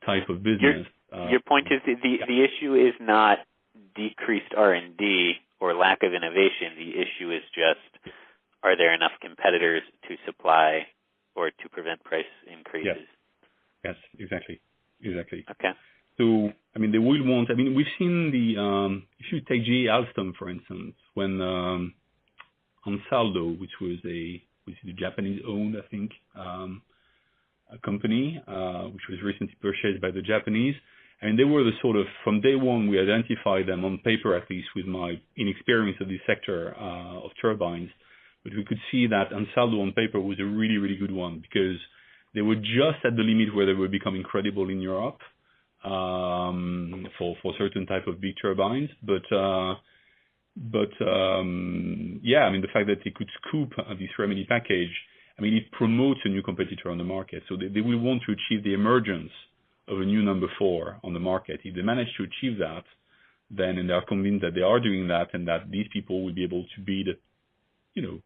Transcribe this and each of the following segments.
type of business. Your point is the issue is not decreased R&D or lack of innovation. The issue is just, are there enough competitors to supply or to prevent price increases? Yes, exactly. Okay. So, they will want, we've seen if you take GE Alstom, for instance, when Ansaldo, which is a Japanese-owned, I think, a company, which was recently purchased by the Japanese, they were the sort of, from day one, we identified them on paper, at least with my inexperience of this sector of turbines, but we could see that Ansaldo on paper was a really, really good one because they were just at the limit where they were becoming credible in Europe for certain type of big turbines. But the fact that they could scoop this remedy package, it promotes a new competitor on the market. So they will want to achieve the emergence of a new number 4 on the market. If they manage to achieve that, then, and they are convinced that they are doing that and that these people will be able to bid,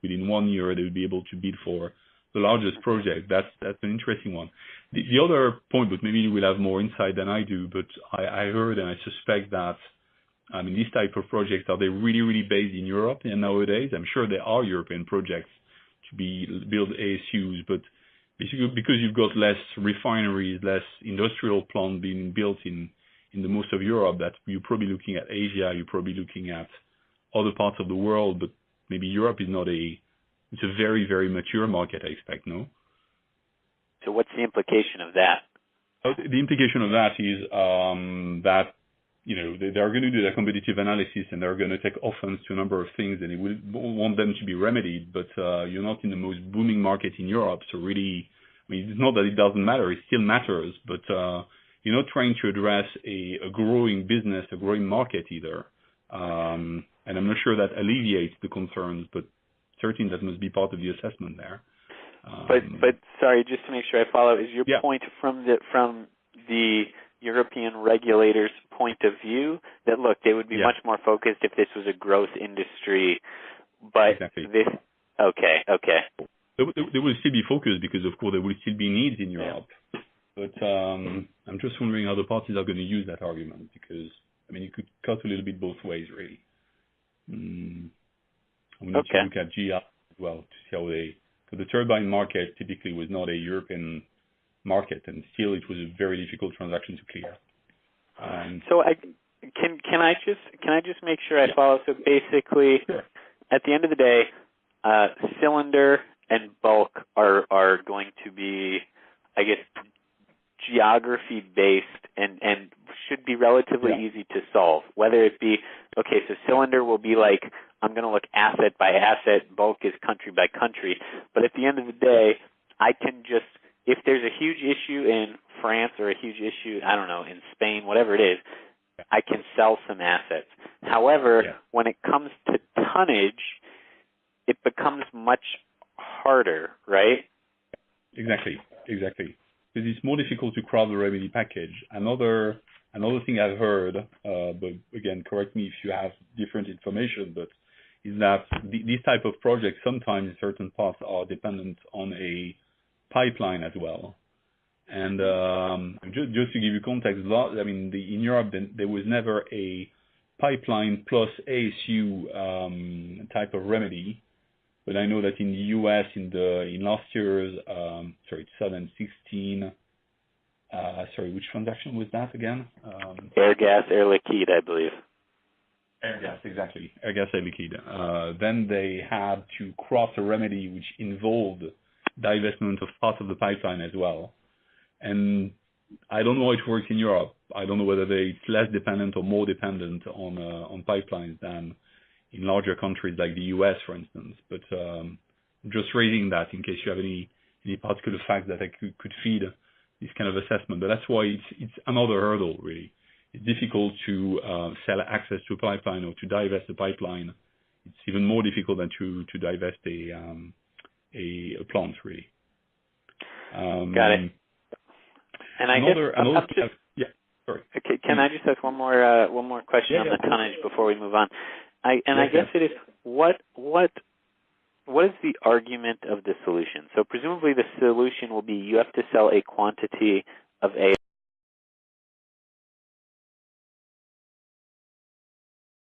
within 1 year, they will be able to bid for the largest project. That's an interesting one. The other point, but maybe you will have more insight than I do, but I heard and I suspect that, these type of projects, are they really, really based in Europe and nowadays? I'm sure there are European projects to build ASUs, but basically because you've got less refineries, less industrial plant being built in the most of Europe, that you're probably looking at Asia, you're probably looking at other parts of the world, but maybe Europe is not it's a very, very mature market, I expect, no? So what's the implication of that? The implication of that is that, they're going to do their competitive analysis and they're going to take offense to a number of things and they will want them to be remedied, but you're not in the most booming market in Europe, so really, it's not that it doesn't matter, it still matters, but you're not trying to address a growing business, a growing market either. And I'm not sure that alleviates the concerns, but certainly that must be part of the assessment there. But sorry, just to make sure I follow, is your point from the European regulators' point of view that, look, they would be much more focused if this was a growth industry, but exactly. this... Okay. They will still be focused because, of course, there will still be needs in Europe. But I'm just wondering how the parties are going to use that argument because, you could cut a little bit both ways, really. We need to look at GE as well to see how because the turbine market typically was not a European market, and still it was a very difficult transaction to clear. So can I just make sure I follow? So basically, at the end of the day, cylinder and bulk are going to be, I guess, geography based and should be relatively easy to solve. Whether it be so cylinder will be like, I'm going to look asset by asset, bulk is country by country. But at the end of the day, I can just, if there's a huge issue in France or a huge issue, I don't know, in Spain, whatever it is, I can sell some assets. However, when it comes to tonnage, it becomes much harder, right? Exactly. Because it's more difficult to craft the remedy package. Another thing I've heard, but again, correct me if you have different information, but is that these type of projects sometimes in certain parts are dependent on a pipeline as well. And just to give you context, in Europe there was never a pipeline plus ASU type of remedy. But I know that in the U.S. in last year's 2016. Which transaction was that again? Air gas, air liquide, I believe. Air gas, exactly. Air gas, air liquide. Then they had to craft a remedy which involved divestment of part of the pipeline as well. And I don't know how it works in Europe. I don't know whether it's less dependent or more dependent on pipelines than in larger countries like the U.S., for instance. But I'm just raising that in case you have any particular facts that I could feed this kind of assessment. But that's why it's another hurdle, really. It's difficult to sell access to a pipeline or to divest a pipeline. It's even more difficult than to divest a plant, really. Got it. And I guess sorry. Okay, can I just ask one more question on the tonnage before we move on? I guess it is what is the argument of the solution? So presumably the solution will be you have to sell a quantity of